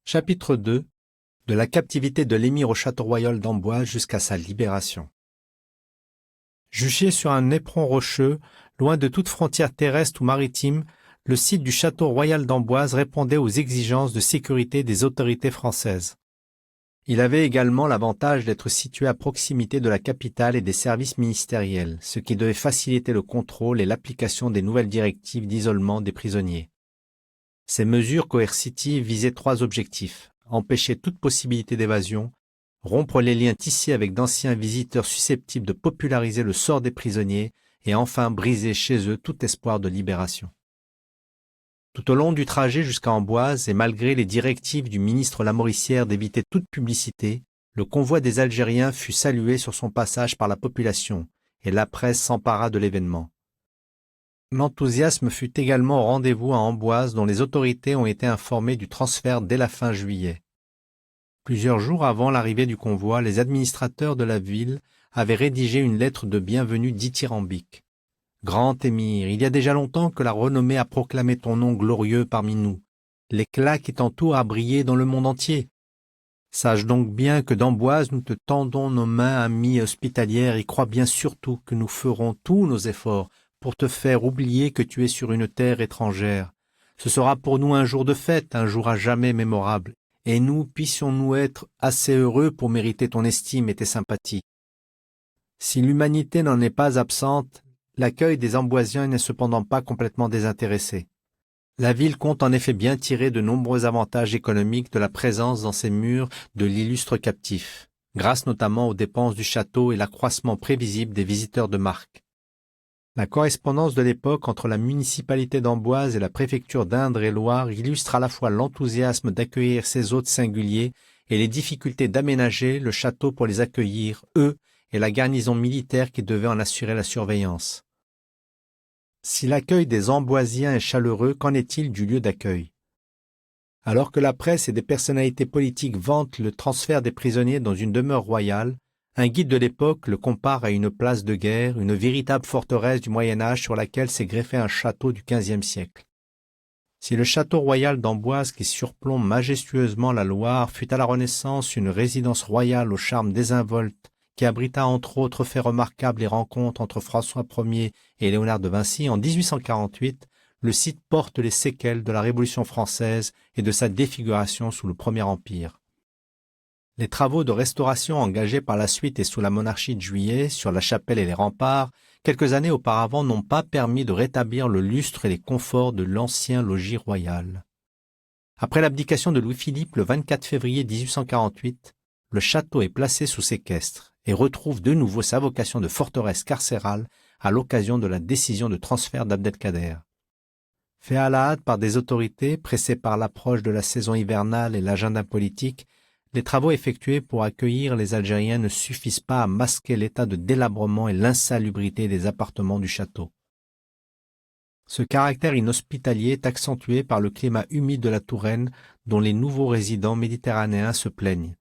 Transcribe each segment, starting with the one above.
Chapitre 2. De la captivité de l'émir au château royal d'Amboise jusqu'à sa libération. Juché sur un éperon rocheux, loin de toute frontière terrestre ou maritime, le site du château royal d'Amboise répondait aux exigences de sécurité des autorités françaises. Il avait également l'avantage d'être situé à proximité de la capitale et des services ministériels, ce qui devait faciliter le contrôle et l'application des nouvelles directives d'isolement des prisonniers. Ces mesures coercitives visaient 3 objectifs: empêcher toute possibilité d'évasion, rompre les liens tissés avec d'anciens visiteurs susceptibles de populariser le sort des prisonniers et enfin briser chez eux tout espoir de libération. Tout au long du trajet jusqu'à Amboise et malgré les directives du ministre Lamoricière d'éviter toute publicité, le convoi des Algériens fut salué sur son passage par la population et la presse s'empara de l'événement. L'enthousiasme fut également au rendez-vous à Amboise dont les autorités ont été informées du transfert dès la fin juillet. Plusieurs jours avant l'arrivée du convoi, les administrateurs de la ville avaient rédigé une lettre de bienvenue dithyrambique. « Grand émir, il y a déjà longtemps que la renommée a proclamé ton nom glorieux parmi nous. L'éclat qui t'entoure a brillé dans le monde entier. Sache donc bien que d'Amboise nous te tendons nos mains amies hospitalières et crois bien surtout que nous ferons tous nos efforts pour te faire oublier que tu es sur une terre étrangère. Ce sera pour nous un jour de fête, un jour à jamais mémorable, et nous puissions-nous être assez heureux pour mériter ton estime et tes sympathies. Si l'humanité n'en est pas absente, l'accueil des Amboisiens n'est cependant pas complètement désintéressé. La ville compte en effet bien tirer de nombreux avantages économiques de la présence dans ses murs de l'illustre captif, grâce notamment aux dépenses du château et l'accroissement prévisible des visiteurs de marque. La correspondance de l'époque entre la municipalité d'Amboise et la préfecture d'Indre-et-Loire illustre à la fois l'enthousiasme d'accueillir ces hôtes singuliers et les difficultés d'aménager le château pour les accueillir, eux, et la garnison militaire qui devait en assurer la surveillance. Si l'accueil des Amboisiens est chaleureux, qu'en est-il du lieu d'accueil? Alors que la presse et des personnalités politiques vantent le transfert des prisonniers dans une demeure royale, un guide de l'époque le compare à une place de guerre, une véritable forteresse du Moyen-Âge sur laquelle s'est greffé un château du XVe siècle. Si le château royal d'Amboise qui surplombe majestueusement la Loire fut à la Renaissance une résidence royale au charme désinvolte qui abrita entre autres faits remarquables les rencontres entre François Ier et Léonard de Vinci, en 1848, le site porte les séquelles de la Révolution française et de sa défiguration sous le Premier Empire. Les travaux de restauration engagés par la suite et sous la monarchie de Juillet sur la chapelle et les remparts, quelques années auparavant, n'ont pas permis de rétablir le lustre et les conforts de l'ancien logis royal. Après l'abdication de Louis-Philippe le 24 février 1848, le château est placé sous séquestre et retrouve de nouveau sa vocation de forteresse carcérale à l'occasion de la décision de transfert d'Abdelkader. Fait à la hâte par des autorités, pressées par l'approche de la saison hivernale et l'agenda politique, les travaux effectués pour accueillir les Algériens ne suffisent pas à masquer l'état de délabrement et l'insalubrité des appartements du château. Ce caractère inhospitalier est accentué par le climat humide de la Touraine dont les nouveaux résidents méditerranéens se plaignent.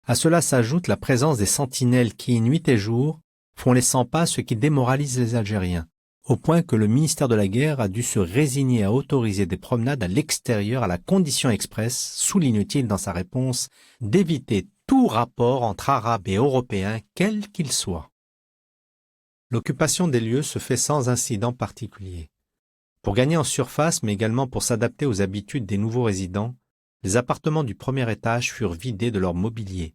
À cela s'ajoute la présence des sentinelles qui, nuit et jour, font les 100 pas, ce qui démoralise les Algériens, au point que le ministère de la Guerre a dû se résigner à autoriser des promenades à l'extérieur à la condition expresse, souligne-t-il dans sa réponse, d'éviter tout rapport entre Arabes et Européens, quel qu'il soit. L'occupation des lieux se fait sans incident particulier. Pour gagner en surface, mais également pour s'adapter aux habitudes des nouveaux résidents, les appartements du premier étage furent vidés de leur mobilier.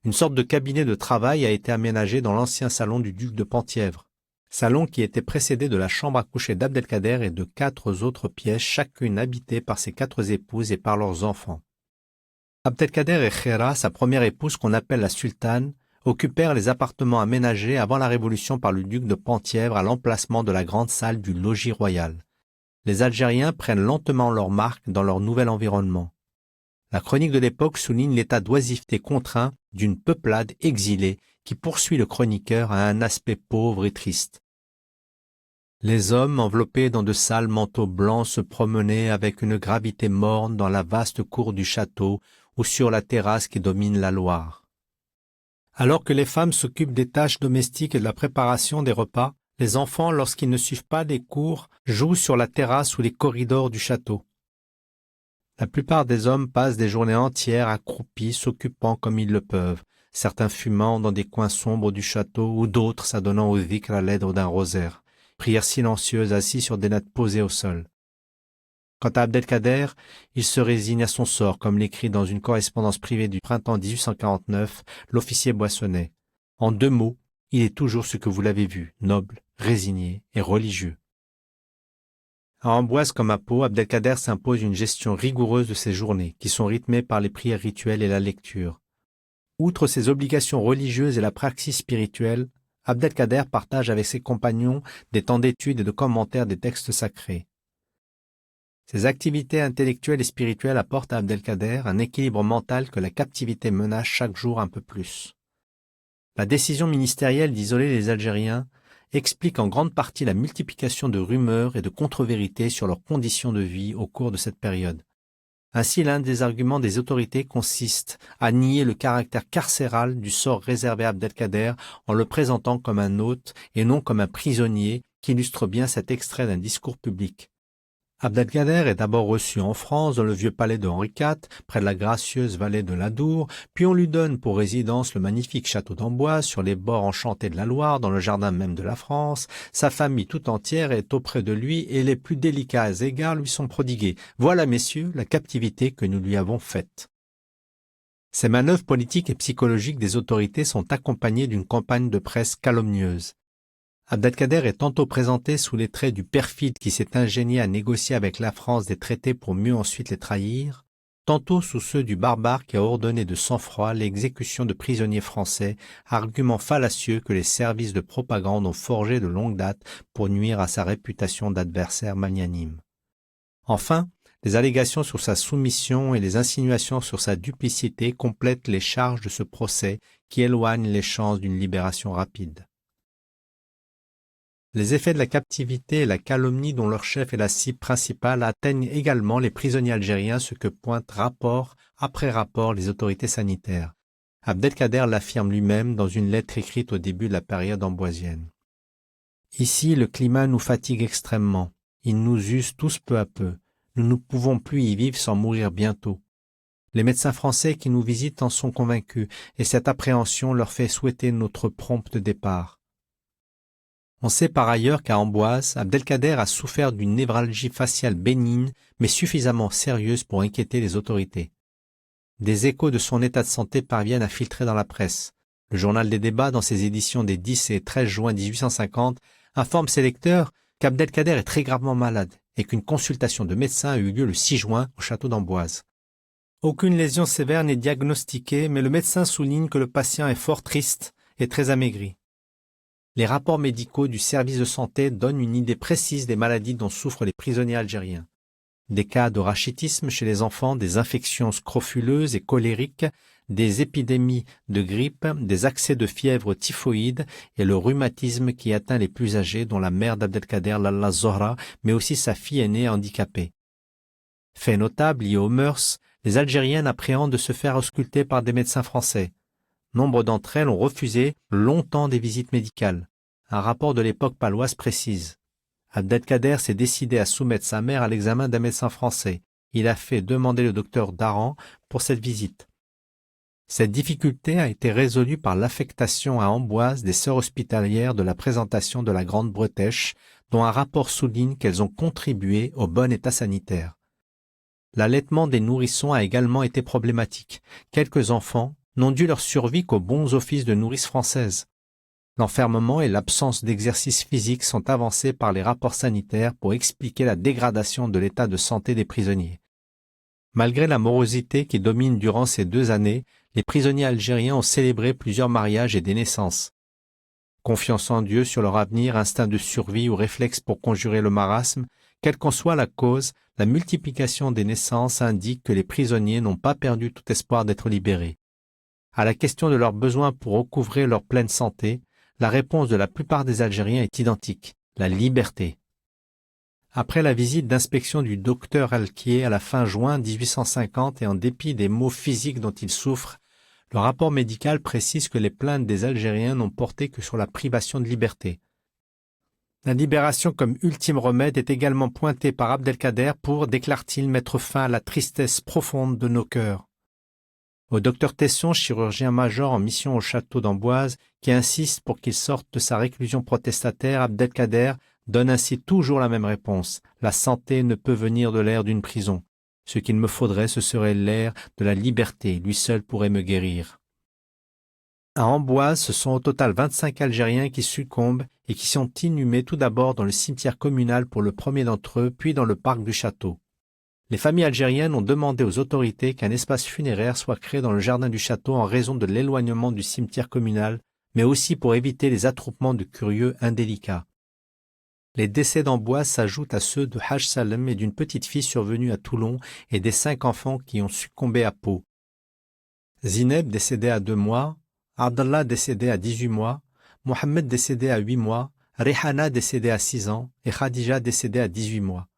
Une sorte de cabinet de travail a été aménagé dans l'ancien salon du duc de Penthièvre, salon qui était précédé de la chambre à coucher d'Abdelkader et de 4 autres pièces, chacune habitée par ses 4 épouses et par leurs enfants. Abdelkader et Khéra, sa première épouse qu'on appelle la sultane, occupèrent les appartements aménagés avant la Révolution par le duc de Penthièvre à l'emplacement de la grande salle du logis royal. Les Algériens prennent lentement leur marque dans leur nouvel environnement. La chronique de l'époque souligne l'état d'oisiveté contraint d'une peuplade exilée qui poursuit le chroniqueur à un aspect pauvre et triste. Les hommes, enveloppés dans de sales manteaux blancs, se promenaient avec une gravité morne dans la vaste cour du château ou sur la terrasse qui domine la Loire. Alors que les femmes s'occupent des tâches domestiques et de la préparation des repas, les enfants, lorsqu'ils ne suivent pas les cours, jouent sur la terrasse ou les corridors du château. La plupart des hommes passent des journées entières accroupis, s'occupant comme ils le peuvent, certains fumant dans des coins sombres du château ou d'autres s'adonnant au dhikr à l'aide d'un rosaire, prières silencieuses assis sur des nattes posées au sol. Quant à Abdelkader, il se résigne à son sort, comme l'écrit dans une correspondance privée du printemps 1849 l'officier Boissonnet. En 2 mots, il est toujours ce que vous l'avez vu, noble, résigné et religieux. À Amboise comme à Pau, Abdelkader s'impose une gestion rigoureuse de ses journées, qui sont rythmées par les prières rituelles et la lecture. Outre ses obligations religieuses et la praxis spirituelle, Abdelkader partage avec ses compagnons des temps d'études et de commentaires des textes sacrés. Ces activités intellectuelles et spirituelles apportent à Abdelkader un équilibre mental que la captivité menace chaque jour un peu plus. La décision ministérielle d'isoler les Algériens explique en grande partie la multiplication de rumeurs et de contre-vérités sur leurs conditions de vie au cours de cette période. Ainsi, l'un des arguments des autorités consiste à nier le caractère carcéral du sort réservé à Abdelkader en le présentant comme un hôte et non comme un prisonnier, qui illustre bien cet extrait d'un discours public. Abdelkader est d'abord reçu en France dans le vieux palais de Henri IV, près de la gracieuse vallée de l'Adour, puis on lui donne pour résidence le magnifique château d'Amboise sur les bords enchantés de la Loire, dans le jardin même de la France. Sa famille tout entière est auprès de lui et les plus délicats égards lui sont prodigués. Voilà, messieurs, la captivité que nous lui avons faite. Ces manœuvres politiques et psychologiques des autorités sont accompagnées d'une campagne de presse calomnieuse. Abdelkader est tantôt présenté sous les traits du perfide qui s'est ingénié à négocier avec la France des traités pour mieux ensuite les trahir, tantôt sous ceux du barbare qui a ordonné de sang-froid l'exécution de prisonniers français, argument fallacieux que les services de propagande ont forgé de longue date pour nuire à sa réputation d'adversaire magnanime. Enfin, les allégations sur sa soumission et les insinuations sur sa duplicité complètent les charges de ce procès qui éloignent les chances d'une libération rapide. Les effets de la captivité et la calomnie dont leur chef est la cible principale atteignent également les prisonniers algériens, ce que pointent rapport après rapport les autorités sanitaires. Abdelkader l'affirme lui-même dans une lettre écrite au début de la période amboisienne. Ici, le climat nous fatigue extrêmement. Il nous use tous peu à peu. Nous ne pouvons plus y vivre sans mourir bientôt. Les médecins français qui nous visitent en sont convaincus, et cette appréhension leur fait souhaiter notre prompt départ. On sait par ailleurs qu'à Amboise, Abdelkader a souffert d'une névralgie faciale bénigne, mais suffisamment sérieuse pour inquiéter les autorités. Des échos de son état de santé parviennent à filtrer dans la presse. Le journal des débats, dans ses éditions des 10 et 13 juin 1850, informe ses lecteurs qu'Abdelkader est très gravement malade et qu'une consultation de médecin a eu lieu le 6 juin au château d'Amboise. Aucune lésion sévère n'est diagnostiquée, mais le médecin souligne que le patient est fort triste et très amaigri. Les rapports médicaux du service de santé donnent une idée précise des maladies dont souffrent les prisonniers algériens. Des cas de rachitisme chez les enfants, des infections scrofuleuses et colériques, des épidémies de grippe, des accès de fièvre typhoïde et le rhumatisme qui atteint les plus âgés, dont la mère d'Abdelkader, Lalla Zohra, mais aussi sa fille aînée handicapée. Fait notable lié aux mœurs, les Algériennes appréhendent de se faire ausculter par des médecins français. Nombre d'entre elles ont refusé longtemps des visites médicales. Un rapport de l'époque paloise précise. Abdelkader s'est décidé à soumettre sa mère à l'examen d'un médecin français. Il a fait demander le docteur Daran pour cette visite. Cette difficulté a été résolue par l'affectation à Amboise des sœurs hospitalières de la présentation de la Grande Bretèche, dont un rapport souligne qu'elles ont contribué au bon état sanitaire. L'allaitement des nourrissons a également été problématique. Quelques enfants n'ont dû leur survie qu'aux bons offices de nourrices françaises. L'enfermement et l'absence d'exercice physique sont avancés par les rapports sanitaires pour expliquer la dégradation de l'état de santé des prisonniers. Malgré la morosité qui domine durant ces 2 années, les prisonniers algériens ont célébré plusieurs mariages et des naissances. Confiance en Dieu sur leur avenir, instinct de survie ou réflexe pour conjurer le marasme, quelle qu'en soit la cause, la multiplication des naissances indique que les prisonniers n'ont pas perdu tout espoir d'être libérés. À la question de leurs besoins pour recouvrer leur pleine santé, la réponse de la plupart des Algériens est identique, la liberté. Après la visite d'inspection du docteur Alquier à la fin juin 1850 et en dépit des maux physiques dont il souffre, le rapport médical précise que les plaintes des Algériens n'ont porté que sur la privation de liberté. La libération comme ultime remède est également pointée par Abdelkader pour, déclare-t-il, mettre fin à la tristesse profonde de nos cœurs. Au docteur Tesson, chirurgien-major en mission au château d'Amboise, qui insiste pour qu'il sorte de sa réclusion protestataire, Abdelkader donne ainsi toujours la même réponse. La santé ne peut venir de l'air d'une prison. Ce qu'il me faudrait, ce serait l'air de la liberté, lui seul pourrait me guérir. À Amboise, ce sont au total 25 Algériens qui succombent et qui sont inhumés tout d'abord dans le cimetière communal pour le premier d'entre eux, puis dans le parc du château. Les familles algériennes ont demandé aux autorités qu'un espace funéraire soit créé dans le jardin du château en raison de l'éloignement du cimetière communal, mais aussi pour éviter les attroupements de curieux indélicats. Les décès d'Amboise s'ajoutent à ceux de Haj Salem et d'une petite fille survenue à Toulon et des 5 enfants qui ont succombé à Pau. Zineb décédé à 2 mois, Abdallah décédé à 18 mois, Mohamed décédé à 8 mois, Rehana décédé à 6 ans et Khadija décédé à 18 mois.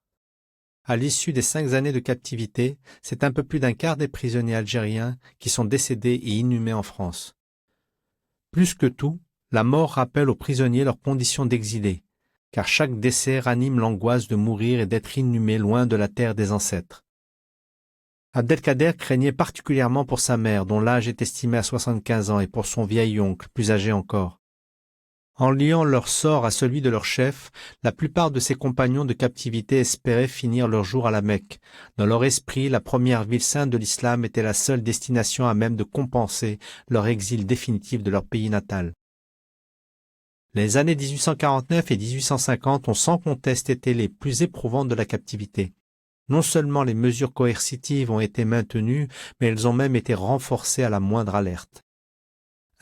À l'issue des 5 années de captivité, c'est un peu plus d'un quart des prisonniers algériens qui sont décédés et inhumés en France. Plus que tout, la mort rappelle aux prisonniers leurs conditions d'exilés, car chaque décès ranime l'angoisse de mourir et d'être inhumé loin de la terre des ancêtres. Abdelkader craignait particulièrement pour sa mère, dont l'âge est estimé à 75 ans, et pour son vieil oncle, plus âgé encore. En liant leur sort à celui de leur chef, la plupart de ses compagnons de captivité espéraient finir leur jour à la Mecque. Dans leur esprit, la première ville sainte de l'islam était la seule destination à même de compenser leur exil définitif de leur pays natal. Les années 1849 et 1850 ont sans conteste été les plus éprouvantes de la captivité. Non seulement les mesures coercitives ont été maintenues, mais elles ont même été renforcées à la moindre alerte.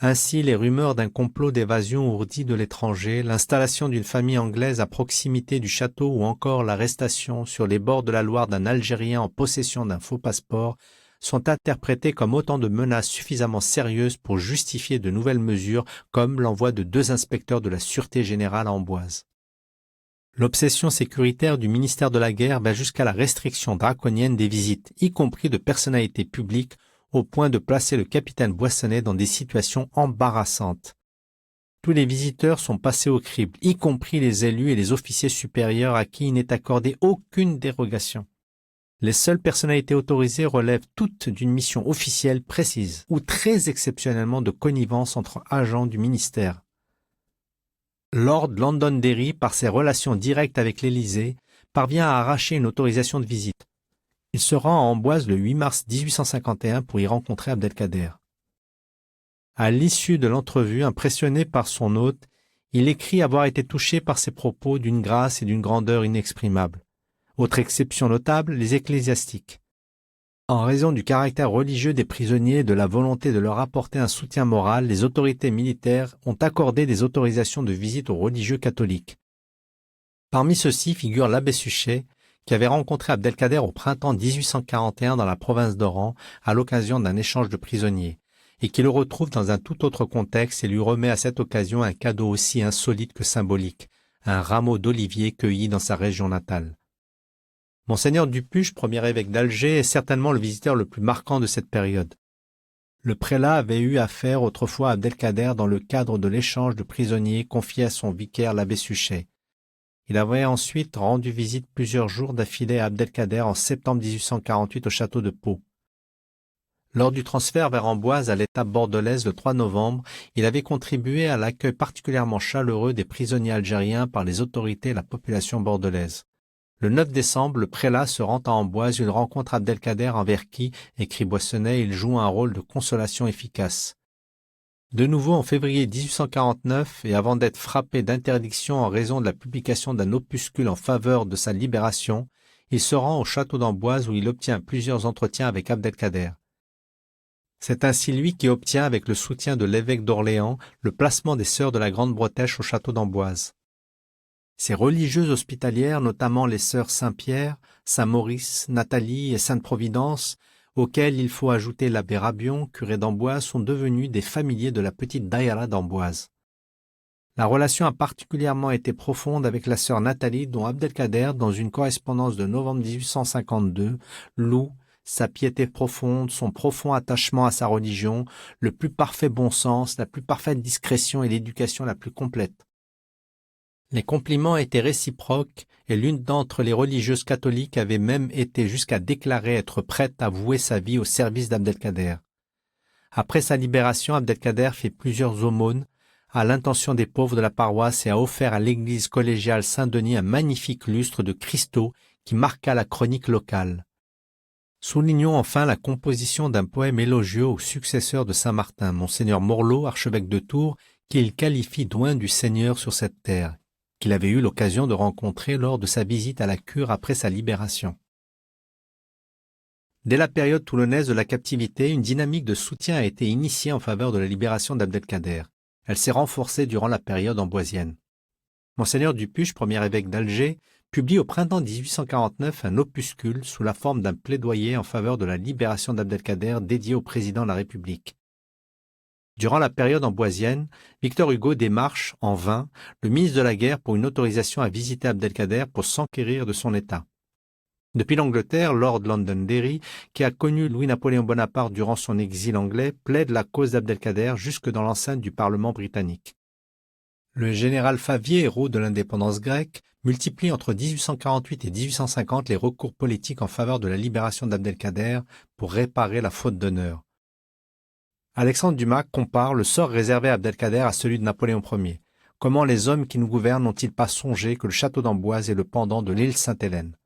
Ainsi, les rumeurs d'un complot d'évasion ourdi de l'étranger, l'installation d'une famille anglaise à proximité du château ou encore l'arrestation sur les bords de la Loire d'un Algérien en possession d'un faux passeport sont interprétées comme autant de menaces suffisamment sérieuses pour justifier de nouvelles mesures comme l'envoi de 2 inspecteurs de la Sûreté générale à Amboise. L'obsession sécuritaire du ministère de la Guerre va jusqu'à la restriction draconienne des visites, y compris de personnalités publiques, au point de placer le capitaine Boissonnet dans des situations embarrassantes. Tous les visiteurs sont passés au crible, y compris les élus et les officiers supérieurs à qui il n'est accordé aucune dérogation. Les seules personnalités autorisées relèvent toutes d'une mission officielle précise ou très exceptionnellement de connivence entre agents du ministère. Lord Londonderry, par ses relations directes avec l'Élysée, parvient à arracher une autorisation de visite. Il se rend à Amboise le 8 mars 1851 pour y rencontrer Abdelkader. À l'issue de l'entrevue, impressionné par son hôte, il écrit avoir été touché par ses propos d'une grâce et d'une grandeur inexprimables. Autre exception notable, les ecclésiastiques. En raison du caractère religieux des prisonniers et de la volonté de leur apporter un soutien moral, les autorités militaires ont accordé des autorisations de visite aux religieux catholiques. Parmi ceux-ci figure l'abbé Suchet, qui avait rencontré Abdelkader au printemps 1841 dans la province d'Oran à l'occasion d'un échange de prisonniers, et qui le retrouve dans un tout autre contexte et lui remet à cette occasion un cadeau aussi insolite que symbolique, un rameau d'olivier cueilli dans sa région natale. Monseigneur Dupuche, premier évêque d'Alger, est certainement le visiteur le plus marquant de cette période. Le prélat avait eu affaire autrefois à Abdelkader dans le cadre de l'échange de prisonniers confié à son vicaire l'abbé Suchet. Il avait ensuite rendu visite plusieurs jours d'affilée à Abdelkader en septembre 1848 au château de Pau. Lors du transfert vers Amboise à l'étape bordelaise le 3 novembre, il avait contribué à l'accueil particulièrement chaleureux des prisonniers algériens par les autorités et la population bordelaise. Le 9 décembre, le prélat se rend à Amboise où il rencontre Abdelkader envers qui, écrit Boissonnet, il joue un rôle de consolation efficace. De nouveau en février 1849, et avant d'être frappé d'interdiction en raison de la publication d'un opuscule en faveur de sa libération, il se rend au château d'Amboise où il obtient plusieurs entretiens avec Abdelkader. C'est ainsi lui qui obtient, avec le soutien de l'évêque d'Orléans, le placement des sœurs de la Grande Bretèche au château d'Amboise. Ces religieuses hospitalières, notamment les sœurs Saint-Pierre, Saint-Maurice, Nathalie et Sainte-Providence, auxquelles il faut ajouter l'abbé Rabion, curé d'Amboise, sont devenus des familiers de la petite daïra d'Amboise. La relation a particulièrement été profonde avec la sœur Nathalie, dont Abdelkader, dans une correspondance de novembre 1852, loue sa piété profonde, son profond attachement à sa religion, le plus parfait bon sens, la plus parfaite discrétion et l'éducation la plus complète. Les compliments étaient réciproques et l'une d'entre les religieuses catholiques avait même été jusqu'à déclarer être prête à vouer sa vie au service d'Abdelkader. Après sa libération, Abdelkader fait plusieurs aumônes à l'intention des pauvres de la paroisse et a offert à l'église collégiale Saint-Denis un magnifique lustre de cristaux qui marqua la chronique locale. Soulignons enfin la composition d'un poème élogieux au successeur de Saint-Martin, Monseigneur Morlot, archevêque de Tours, qu'il qualifie d'oint du Seigneur sur cette terre, qu'il avait eu l'occasion de rencontrer lors de sa visite à la cure après sa libération. Dès la période toulonnaise de la captivité, une dynamique de soutien a été initiée en faveur de la libération d'Abdelkader. Elle s'est renforcée durant la période amboisienne. Monseigneur Dupuche, premier évêque d'Alger, publie au printemps 1849 un opuscule sous la forme d'un plaidoyer en faveur de la libération d'Abdelkader dédié au président de la République. Durant la période amboisienne, Victor Hugo démarche, en vain, le ministre de la Guerre pour une autorisation à visiter Abdelkader pour s'enquérir de son état. Depuis l'Angleterre, Lord Londonderry, qui a connu Louis-Napoléon Bonaparte durant son exil anglais, plaide la cause d'Abdelkader jusque dans l'enceinte du Parlement britannique. Le général Favier, héros de l'indépendance grecque, multiplie entre 1848 et 1850 les recours politiques en faveur de la libération d'Abdelkader pour réparer la faute d'honneur. Alexandre Dumas compare le sort réservé à Abdelkader à celui de Napoléon Ier. Comment les hommes qui nous gouvernent n'ont-ils pas songé que le château d'Amboise est le pendant de l'île Sainte-Hélène?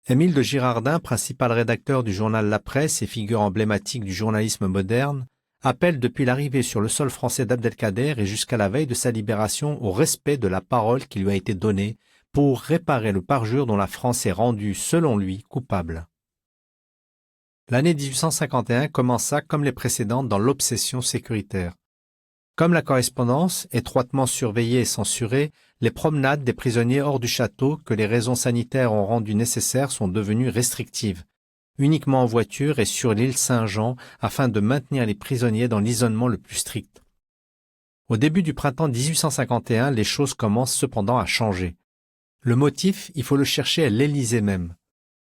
Émile de Girardin, principal rédacteur du journal La Presse et figure emblématique du journalisme moderne, appelle depuis l'arrivée sur le sol français d'Abdelkader et jusqu'à la veille de sa libération au respect de la parole qui lui a été donnée pour réparer le parjure dont la France est rendue, selon lui, coupable. L'année 1851 commença comme les précédentes dans l'obsession sécuritaire. Comme la correspondance, étroitement surveillée et censurée, les promenades des prisonniers hors du château que les raisons sanitaires ont rendues nécessaires sont devenues restrictives, uniquement en voiture et sur l'île Saint-Jean afin de maintenir les prisonniers dans l'isolement le plus strict. Au début du printemps 1851, les choses commencent cependant à changer. Le motif, il faut le chercher à l'Élysée même.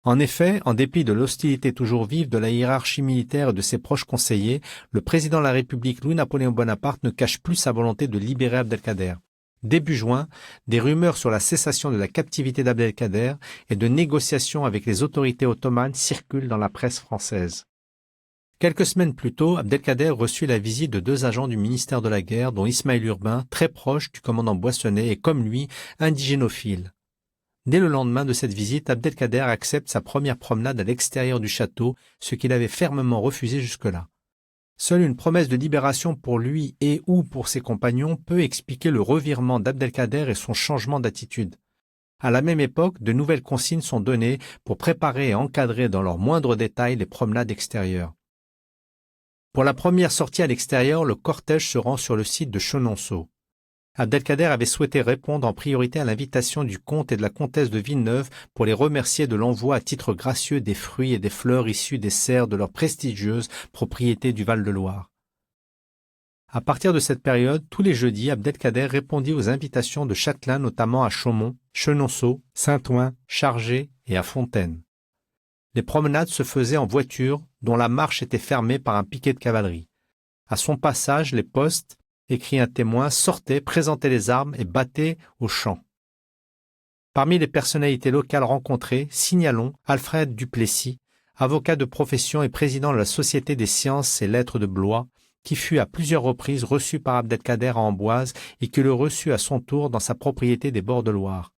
En effet, en dépit de l'hostilité toujours vive de la hiérarchie militaire et de ses proches conseillers, le président de la République Louis-Napoléon Bonaparte ne cache plus sa volonté de libérer Abdelkader. Début juin, des rumeurs sur la cessation de la captivité d'Abdelkader et de négociations avec les autorités ottomanes circulent dans la presse française. Quelques semaines plus tôt, Abdelkader reçut la visite de 2 agents du ministère de la Guerre, dont Ismaël Urbain, très proche du commandant Boissonnet et comme lui, indigénophile. Dès le lendemain de cette visite, Abdelkader accepte sa première promenade à l'extérieur du château, ce qu'il avait fermement refusé jusque-là. Seule une promesse de libération pour lui et ou pour ses compagnons peut expliquer le revirement d'Abdelkader et son changement d'attitude. À la même époque, de nouvelles consignes sont données pour préparer et encadrer dans leurs moindres détails les promenades extérieures. Pour la première sortie à l'extérieur, le cortège se rend sur le site de Chenonceau. Abdelkader avait souhaité répondre en priorité à l'invitation du comte et de la comtesse de Villeneuve pour les remercier de l'envoi à titre gracieux des fruits et des fleurs issus des serres de leur prestigieuse propriété du Val-de-Loire. À partir de cette période, tous les jeudis, Abdelkader répondit aux invitations de châtelains, notamment à Chaumont, Chenonceau, Saint-Ouen, Chargé et à Fontaine. Les promenades se faisaient en voiture, dont la marche était fermée par un piquet de cavalerie. À son passage, les postes, écrit un témoin, sortaient, présentaient les armes et battaient au champ. Parmi les personnalités locales rencontrées, signalons Alfred Duplessis, avocat de profession et président de la Société des sciences et lettres de Blois, qui fut à plusieurs reprises reçu par Abdelkader à Amboise et qui le reçut à son tour dans sa propriété des bords de Loire.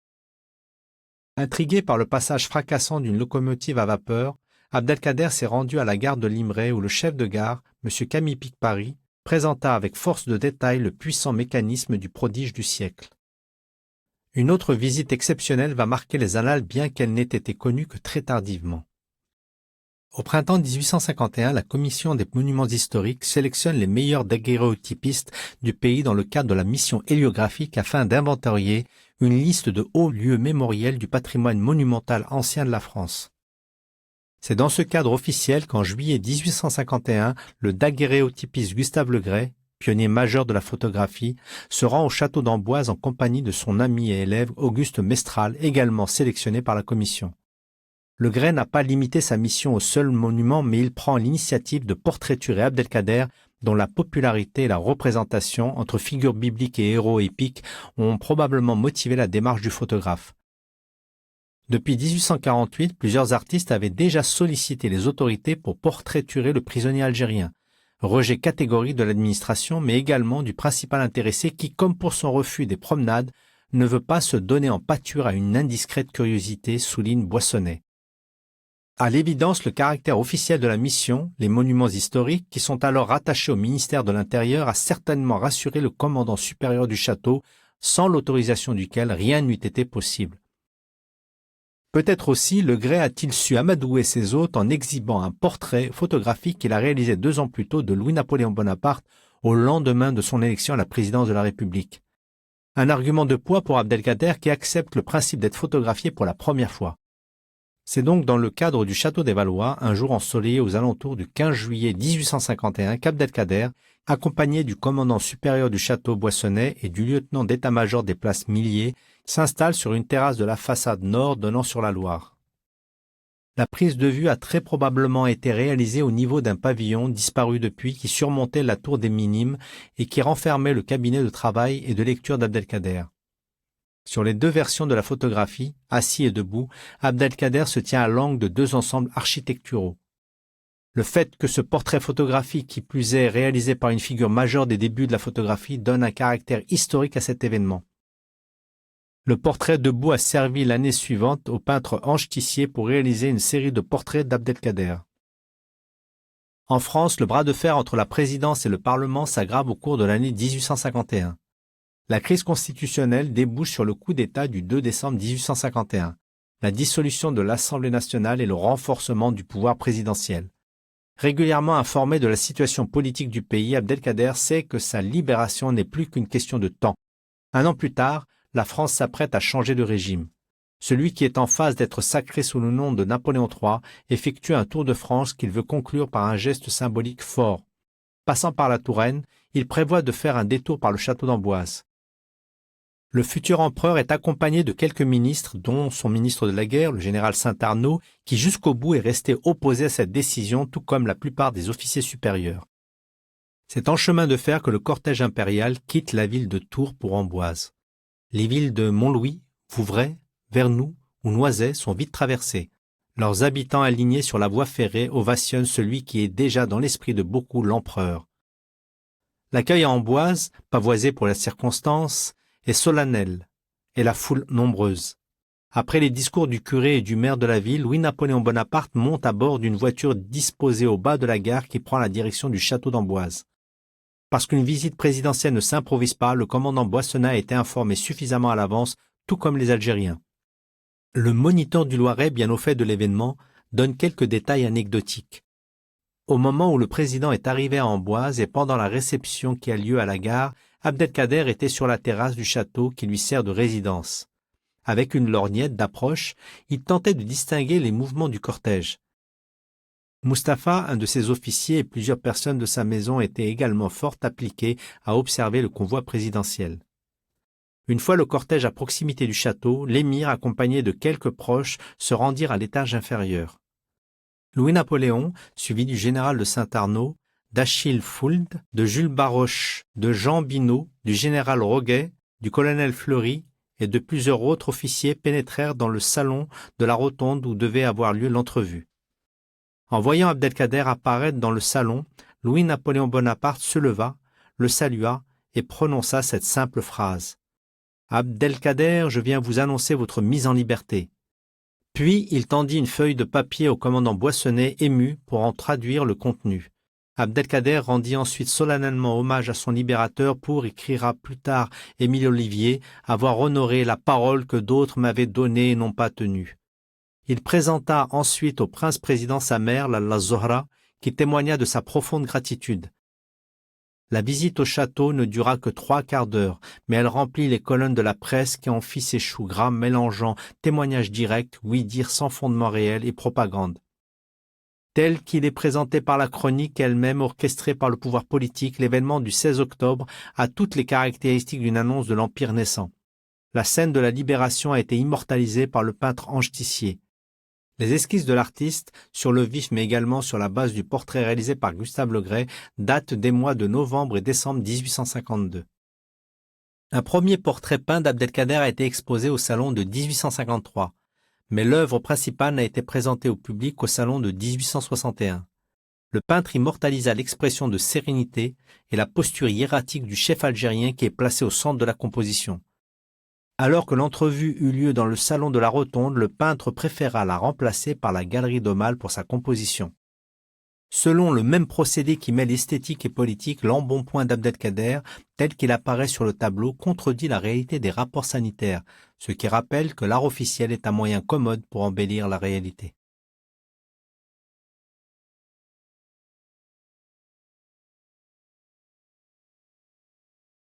Intrigué par le passage fracassant d'une locomotive à vapeur, Abdelkader s'est rendu à la gare de Limeray où le chef de gare, M. Camille Pic-Paris, présenta avec force de détail le puissant mécanisme du prodige du siècle. Une autre visite exceptionnelle va marquer les annales bien qu'elle n'ait été connue que très tardivement. Au printemps 1851, la Commission des monuments historiques sélectionne les meilleurs daguerréotypistes du pays dans le cadre de la mission héliographique afin d'inventorier une liste de hauts lieux mémoriels du patrimoine monumental ancien de la France. C'est dans ce cadre officiel qu'en juillet 1851, le daguerréotypiste Gustave Legray, pionnier majeur de la photographie, se rend au château d'Amboise en compagnie de son ami et élève Auguste Mestral, également sélectionné par la commission. Legray n'a pas limité sa mission au seul monument, mais il prend l'initiative de portraiturer Abdelkader dont la popularité et la représentation entre figures bibliques et héros épiques ont probablement motivé la démarche du photographe. Depuis 1848, plusieurs artistes avaient déjà sollicité les autorités pour portraiturer le prisonnier algérien. Rejet catégorique de l'administration, mais également du principal intéressé qui, comme pour son refus des promenades, ne veut pas se donner en pâture à une indiscrète curiosité, souligne Boissonnet. À l'évidence, le caractère officiel de la mission, les monuments historiques, qui sont alors rattachés au ministère de l'Intérieur, a certainement rassuré le commandant supérieur du château, sans l'autorisation duquel rien n'eût été possible. Peut-être aussi le Grès a-t-il su amadouer ses hôtes en exhibant un portrait photographique qu'il a réalisé 2 ans plus tôt de Louis-Napoléon Bonaparte au lendemain de son élection à la présidence de la République. Un argument de poids pour Abdelkader qui accepte le principe d'être photographié pour la première fois. C'est donc dans le cadre du château des Valois, un jour ensoleillé aux alentours du 15 juillet 1851, qu'Abdelkader, accompagné du commandant supérieur du château Boissonnet et du lieutenant d'état-major des places Milliers, s'installe sur une terrasse de la façade nord donnant sur la Loire. La prise de vue a très probablement été réalisée au niveau d'un pavillon disparu depuis qui surmontait la tour des Minimes et qui renfermait le cabinet de travail et de lecture d'Abdelkader. Sur les 2 versions de la photographie, assis et debout, Abdelkader se tient à l'angle de 2 ensembles architecturaux. Le fait que ce portrait photographique, qui plus est réalisé par une figure majeure des débuts de la photographie, donne un caractère historique à cet événement. Le portrait debout a servi l'année suivante au peintre Ange Tissier pour réaliser une série de portraits d'Abdelkader. En France, le bras de fer entre la présidence et le Parlement s'aggrave au cours de l'année 1851. La crise constitutionnelle débouche sur le coup d'État du 2 décembre 1851, la dissolution de l'Assemblée nationale et le renforcement du pouvoir présidentiel. Régulièrement informé de la situation politique du pays, Abdelkader sait que sa libération n'est plus qu'une question de temps. 1 an plus tard, la France s'apprête à changer de régime. Celui qui est en phase d'être sacré sous le nom de Napoléon III effectue un tour de France qu'il veut conclure par un geste symbolique fort. Passant par la Touraine, il prévoit de faire un détour par le château d'Amboise. Le futur empereur est accompagné de quelques ministres, dont son ministre de la guerre, le général Saint-Arnaud, qui jusqu'au bout est resté opposé à cette décision, tout comme la plupart des officiers supérieurs. C'est en chemin de fer que le cortège impérial quitte la ville de Tours pour Amboise. Les villes de Montlouis, Vouvray, Vernoux ou Noisy sont vite traversées. Leurs habitants alignés sur la voie ferrée ovationnent celui qui est déjà dans l'esprit de beaucoup l'empereur. L'accueil à Amboise, pavoisé pour la circonstance, est solennel, et la foule nombreuse. Après les discours du curé et du maire de la ville, Louis-Napoléon Bonaparte monte à bord d'une voiture disposée au bas de la gare qui prend la direction du château d'Amboise. Parce qu'une visite présidentielle ne s'improvise pas, le commandant Boissonnet a été informé suffisamment à l'avance, tout comme les Algériens. Le Moniteur du Loiret, bien au fait de l'événement, donne quelques détails anecdotiques. Au moment où le président est arrivé à Amboise et pendant la réception qui a lieu à la gare, Abdelkader était sur la terrasse du château qui lui sert de résidence. Avec une lorgnette d'approche, il tentait de distinguer les mouvements du cortège. Mustapha, un de ses officiers et plusieurs personnes de sa maison étaient également fort appliqués à observer le convoi présidentiel. Une fois le cortège à proximité du château, l'émir, accompagné de quelques proches, se rendirent à l'étage inférieur. Louis-Napoléon, suivi du général de Saint-Arnaud, d'Achille Fould, de Jules Baroche, de Jean Binot, du général Roguet, du colonel Fleury et de plusieurs autres officiers pénétrèrent dans le salon de la rotonde où devait avoir lieu l'entrevue. En voyant Abdelkader apparaître dans le salon, Louis-Napoléon Bonaparte se leva, le salua et prononça cette simple phrase. « Abdelkader, je viens vous annoncer votre mise en liberté. » Puis il tendit une feuille de papier au commandant Boissonnet ému pour en traduire le contenu. Abdelkader rendit ensuite solennellement hommage à son libérateur pour, écrira plus tard Émile Ollivier, avoir honoré la parole que d'autres m'avaient donnée et n'ont pas tenue. Il présenta ensuite au prince-président sa mère, la Zohra, qui témoigna de sa profonde gratitude. La visite au château ne dura que 3/4 d'heure, mais elle remplit les colonnes de la presse qui en fit ses choux gras mélangeant témoignages directs, oui-dire sans fondement réel et propagande. Tel qu'il est présenté par la chronique elle-même orchestrée par le pouvoir politique, l'événement du 16 octobre a toutes les caractéristiques d'une annonce de l'Empire naissant. La scène de la libération a été immortalisée par le peintre Ange Tissier. Les esquisses de l'artiste, sur le vif mais également sur la base du portrait réalisé par Gustave Legray, datent des mois de novembre et décembre 1852. Un premier portrait peint d'Abdelkader a été exposé au salon de 1853, mais l'œuvre principale n'a été présentée au public qu'au salon de 1861. Le peintre immortalisa l'expression de sérénité et la posture hiératique du chef algérien qui est placé au centre de la composition. Alors que l'entrevue eut lieu dans le salon de la Rotonde, le peintre préféra la remplacer par la galerie d'Aumale pour sa composition. Selon le même procédé qui mêle esthétique et politique, l'embonpoint d'Abdelkader, tel qu'il apparaît sur le tableau, contredit la réalité des rapports sanitaires, ce qui rappelle que l'art officiel est un moyen commode pour embellir la réalité.